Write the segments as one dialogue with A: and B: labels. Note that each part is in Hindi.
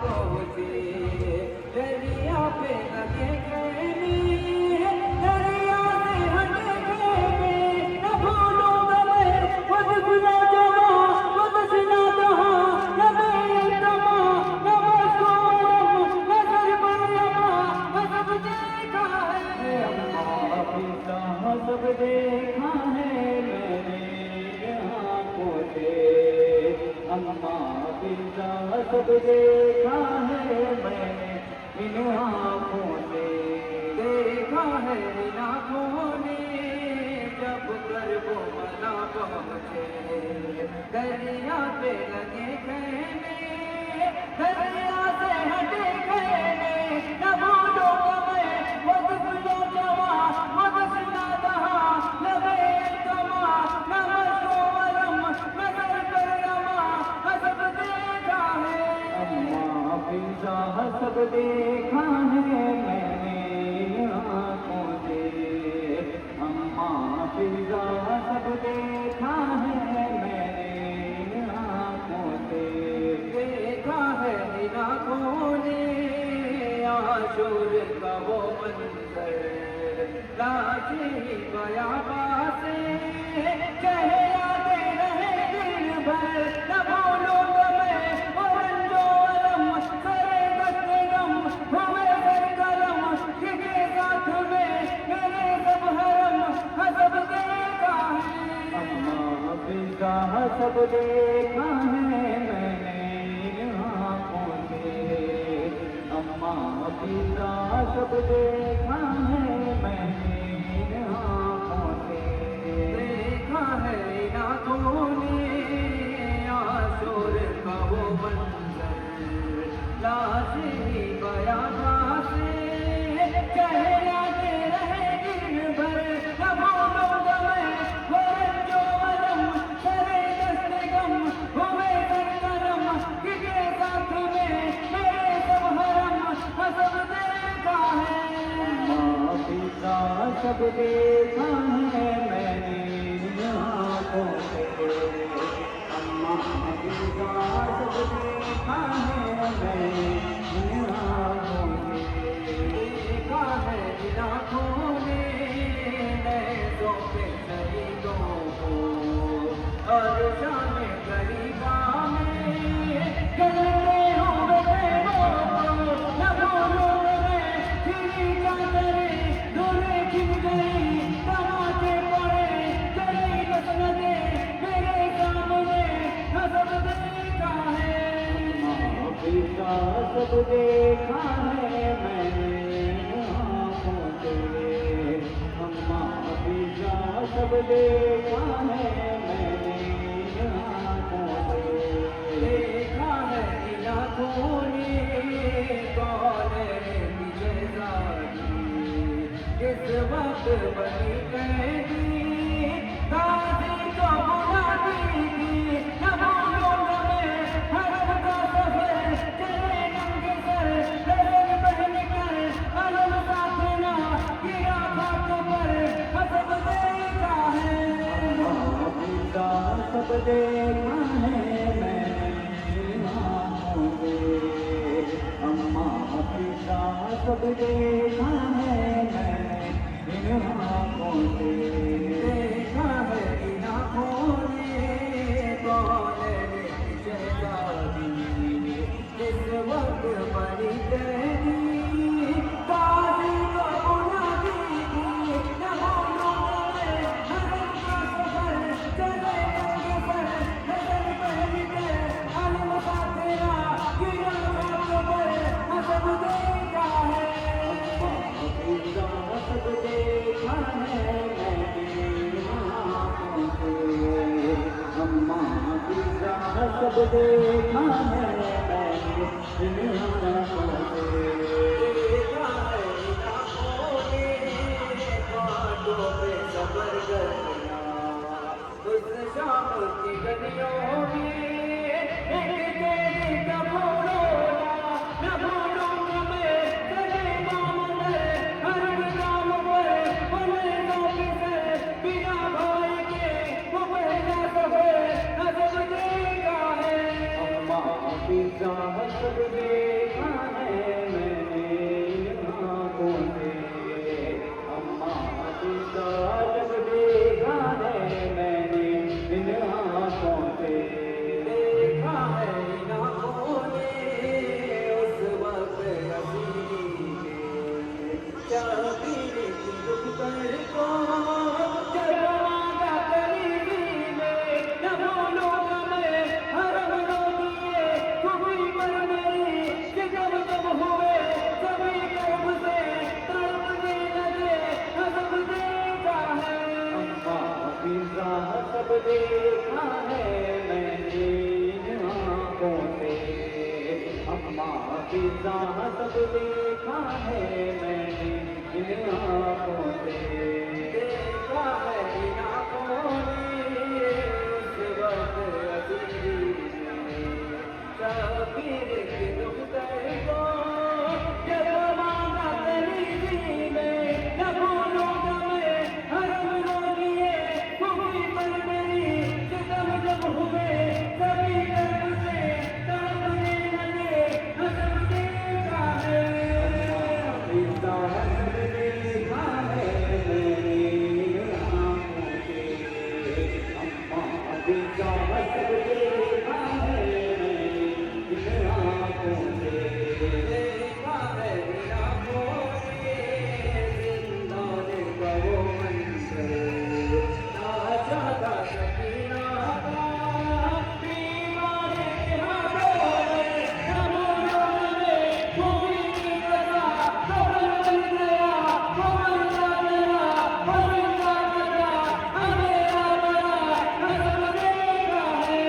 A: पहुँचे, दरिया पे लगे खेमे, दरिया से हटे खेमे, न भूलूंगा मैं खुद गुना जहाँ, खुद सिना जहाँ, न मेरी तमा, न मशहूरम, न सरबरमा, न सब देखा है।
B: अम्मा पिता सब देखा है मैंने आँखों से, अम्मा पिता सब देखा है मैंने इन आँखों से।
A: देखा है इन आँखों ने जब गर्भ मना पहुँचे, दरिया पे लगे खेमे, दरिया से हटे खेमे, न भूलूंगा मैं वो दुखलो जवां, वो दुश्मना जहां, न बेतमा, न मशहूरम, न सरबरमा, न सब देखा है।
B: अम्मा पिता सब देखा है मैंने आँखों से, अम्मा पिता सब देखा है मैंने आँखों से।
A: देखा है इन आँखों ने आशूर का वो मंजर, लाशी बयाबा से चेहरा दे रहे दिन भर, न भूलूंगा मैं वो रंजो अलम, सरे दस्ते गम, हुए सरगरम, किसके साथ में मेरे सब हरम, सब देखा है।
B: अम्मा पिता सब देखा है मैंने आँखों से, अम्मा पिता सब देखा है मैंने आँखों से।
A: देखा है इन आँखों ने आशूर का वो मंजर, लाशी बयाबा से चेहरा दे रहे दिन भर, न भूलूंगा मैं वो रंजो अलम, सरे दस्ते गम, हुए सरगरम, किसके साथ में मेरे सब हरम, सब देखा है।
B: अम्मा पिता सब देखा है मैंने आँखों से, अम्मा पिता सब देखा है मैंने आँखों से।
A: देखा है इन आँखों ने नैज़ों पे शहीदों को, और शान गरीबा में गलते हुए पैरों को, न भूलूंगा मैं खिली चादरें धुले खिल गई, तमाचे पड़े चली मसनदें मेरे सामने, न सब देखा है।
B: अम्मा पिता सब देखा है मैंने आँखों से, अम्मा पिता सब देखा है मैंने आँखों से।
A: देखा है इन आँखों ने कौन है मिर्ज़ादी, किस वक्त बनी कैदी, दादी को बुलाती थी, न भूलूंगा मैं हरम का सफर, चले नंगे सर, रंग पहन कर, अलम साथ ना गिरा खाक पर, सब देखा है।
B: अम्मा पिता सब देखा है मैंने आँखों से, अम्मा पिता सब देखा है मैंने आँखों से।
A: देखा है इन आँखों ने कौन है शहज़ादी, किस वक्त बनी कैदी, दादी को बुलाती थी, न भूलूंगा मैं हरम का सफर, चले नंगे सर, नजर पहन कर, अलम का तेरा गिरा खाक पर, सब देखा है।
B: अम्मा पिता सब देखा है सब देखा है मैंने इन आँखों से, अम्मा पिता जब देखा है मैंने इन आँखों से,
A: देखा है इन आँखों ने उस वक्त हसीनी के, शबीर की दुख्तर को जब मांगा करीबी में, न भूलूंगा मैं हरम रो दिए खुदी पर मेरी, कि जब जब हुए सभी कर्म से तड़पने लगे हसब देखा है।
B: अम्मा पिता सब देखा है मैंने इन आँखों से, अम्मा पिता सब देखा है मैंने इन आँखों से,
A: देखा है इन आँखों ने उस वक्त हसीनी में, शबीर की दुख्तर को जब मांगा करीबी में, न भूलूंगा मैं हरम रो दिए खुदी पर मेरी, कि जब जब हुए सभी कर्म से तड़पने लगे हसब देखा है।
B: पिता सब देखा है मैंने इन आँखों से, अम्मा पिता सब देखा है मैंने इन आँखों से,
A: देखा है इन आँखों ने जिंदान का वो मंजर, ना चाहता सकीना का बीमार के हाथों में, न भूलूंगा मैं खूबी की कथा, कब्र बन गया वो बंदा मेरा, बंदा मेरा अंधेरा बड़ा हसब देखा है।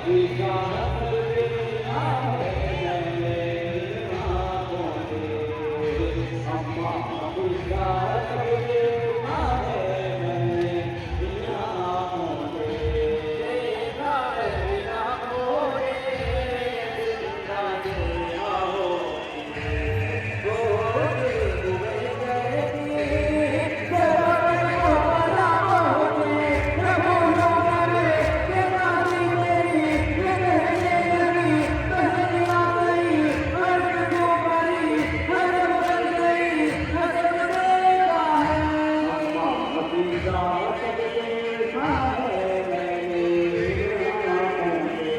B: पिता सब देखा है मैंने इन आँखों से, अम्मा पिता सब देखा है मैंने इन आँखों से,
A: देखा है इन आँखों ने जिंदान का वो हुए गए जवान को भला होने, न भूलूंगा मैं ये बातें मेरी, ये कहने लगी पहली आ गई अर्ज़ जो परी हरम बन गई हसब देखा है।
B: अम्मा पिता सब देखा है मैंने इन आँखों से,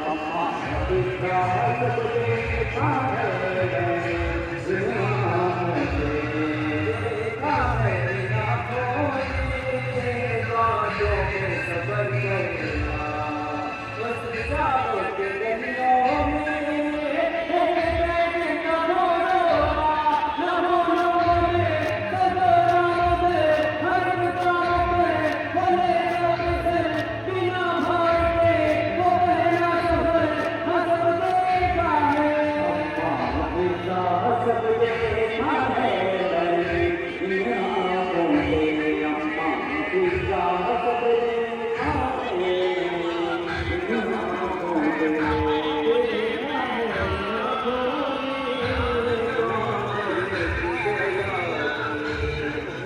B: अम्मा पिता सब देखा है मैंने इन आँखों से,
A: देखा है इन आँखों ने बातों में सबर करना, बस विचारों के दरियाओं में बैठे न रोना, न भूलूंगा मैं सब राहों में हर काम में भले रब से बिना हार के वो पहला सफर हसब देखा है।
B: अम्मा पिता सब देखा है मैंने इन आँखों से, अम्मा पिता सब देखा है मैंने इन आँखों से,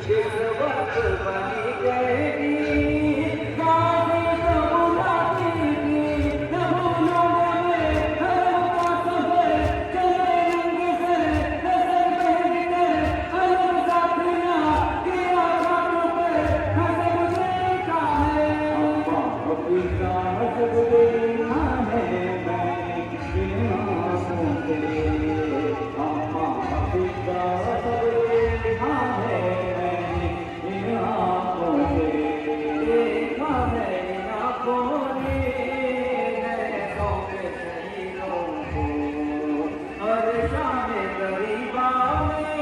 A: जिस वक्त बनी गई गाने को बुलाती थी, न भूलूंगा मैं हरम का सफर चले रंग से नजर पहन कर अलग साथिया किया बातों पर हसब देखा है।
B: अम्मा पिता सब देखा है मैंने इन आँखों से, अम्मा पिता सब देखा है मैंने इन आँखों से,
A: देखा है इन आँखों ने नैनों के शहीदों को, हर शाम गरीबा में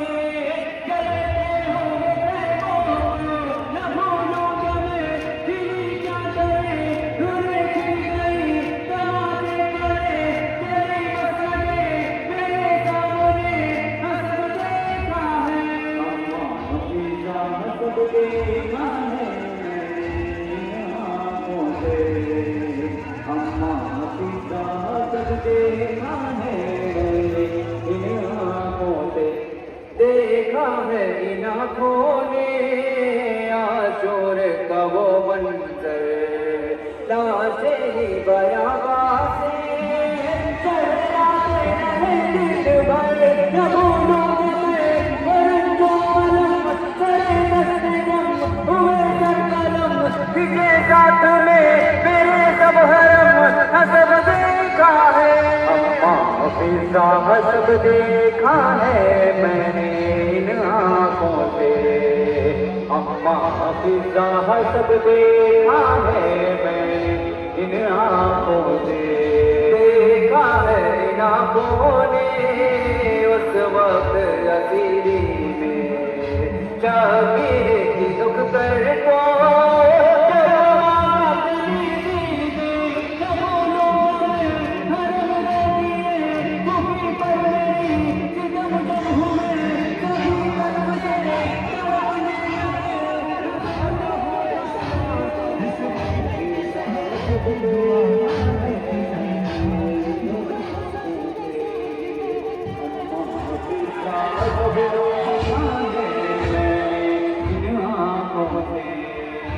A: जलते हुए पैरों को, न भूलूंगा मैं खिली क्या करे धुरे खिल गई तमाशे करे तेरी मसले मेरे सामने हसब देखा है।
B: अम्मा पिता सब देखा है मैंने इन आँखों से, अम्मा पिता सब देखा है मैंने इन आँखों से,
A: देखा है इन आँखों ने आशूर का वो मंजर, लाशें ही बयाबा से
B: फिजा सब देखा है मैंने इन आँखों से, अम्मा फिजा सब देखा है मैंने इन आँखों से, देखा है इन आँखों ने उस वक्त असीरी में शबीर की दुख कर को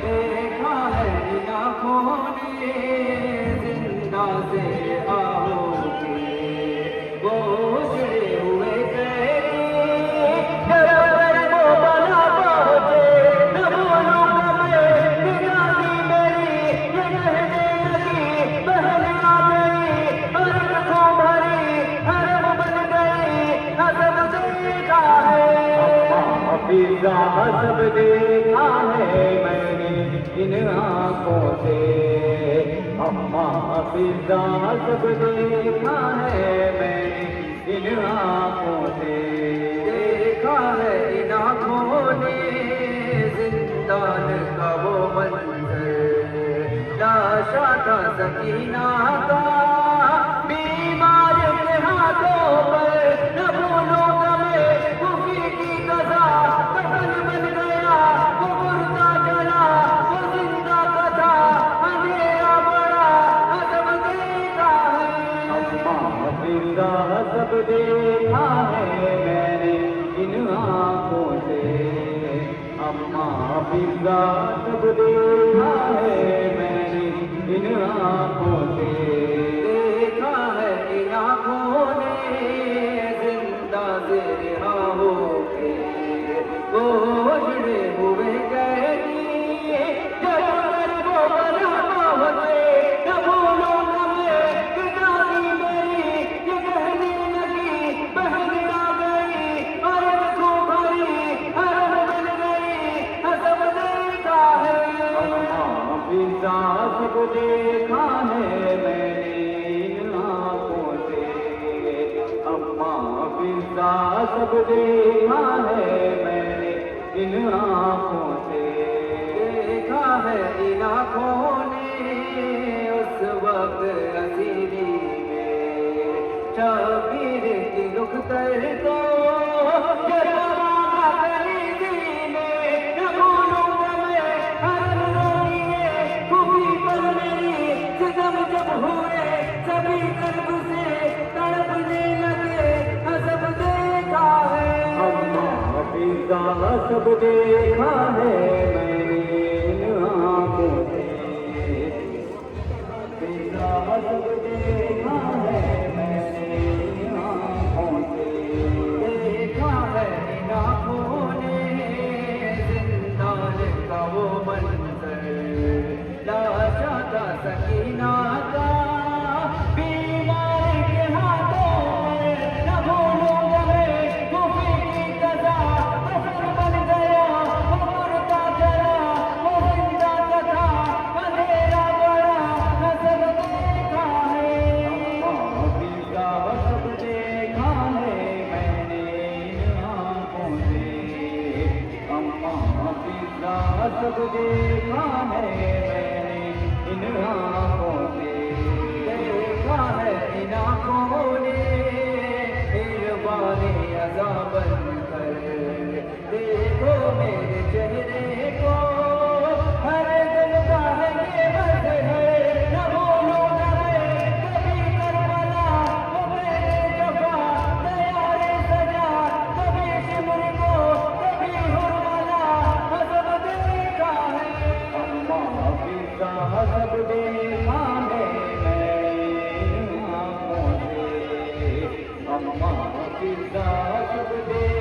B: देखा है इन आँखों ने जिंदा से आओगे वो उजड़े हुए कैदी घर वो बना पहुँचे न भूलूंगा मैं निगाही मेरी ये कहने लगी बहन आ गई और आँखों भरी हरम बन गई हसब देखा है फिजा सब देखा है मैंने इन आँखों से, अम्मा फिजा सब देखा है मैंने इन आँखों से, देखा है इन आँखों ने जिंदान का वो मंजर, लाशा था सकीना का बीमार के हाथों पर न भूलूंगा मैं कुफी की कज़ा, कफन बन गया वो मुर्दा जला वो जिंदा कथा अंधेरा बड़ा सब देखा है, अम्मा फिजा सब देखा है मैंने इन आँखों से, अम्मा फिजा सब देखा है मैंने इन आँखों से, देखा है इन आँखों ने जिंदा से रिहा होके वो उजड़े हुए कैदी जब वो बना पहुँचे न भूलूंगा मैं निगाही मेरी ये कहने लगी बहन आ गई और आँखों भरी हरम बन गई हसब देखा है, अम्मा फिजा सब देखा है मैंने इन आँखों से, अम्मा फिजा सब देखा है मैंने इन आँखों से, देखा है इन आँखों ने उस वक्त असीरी में शबीर की दुख कर को जलवा करीबी में न भूलूंगा मैं हर रोइए खुफी पर मेरी सितम जब हुए सभी कर्ब से तड़पने लगे हसब देखा है, अम्मा फिजा सब देखा है मैंने इन आँखों से, फिजा सब देखा है मैंने इन आँखों से, देखा है इन आँखों ने जिंदान का वो मंजर, लाशा था सकीना का बीमार के हाथों में न भूलूंगा मैं कुफी की कज़ा, कफन बन गया वो मुर्दा जला वो जिंदा कथा अंधेरा बड़ा हसब देखा है, अम्मा फिजा सब देखा है मैंने इन आँखों से, अम्मा फिजा सब देखा है मैंने इन आँखों से, देखा है इन आँखों ने इरबाने अज़ा बन कर, देखो मेरे चेहरे को हर दिल का है ये बस है न भूलूंगा मैं कभी करबला वो मेरे जफा तैयारे सजा, कभी शिमर को कभी हुरमला हसब देखा है, अम्मा फिजा सब देखा है मैंने इन आँखों से, अम्मा फिजा सब देखा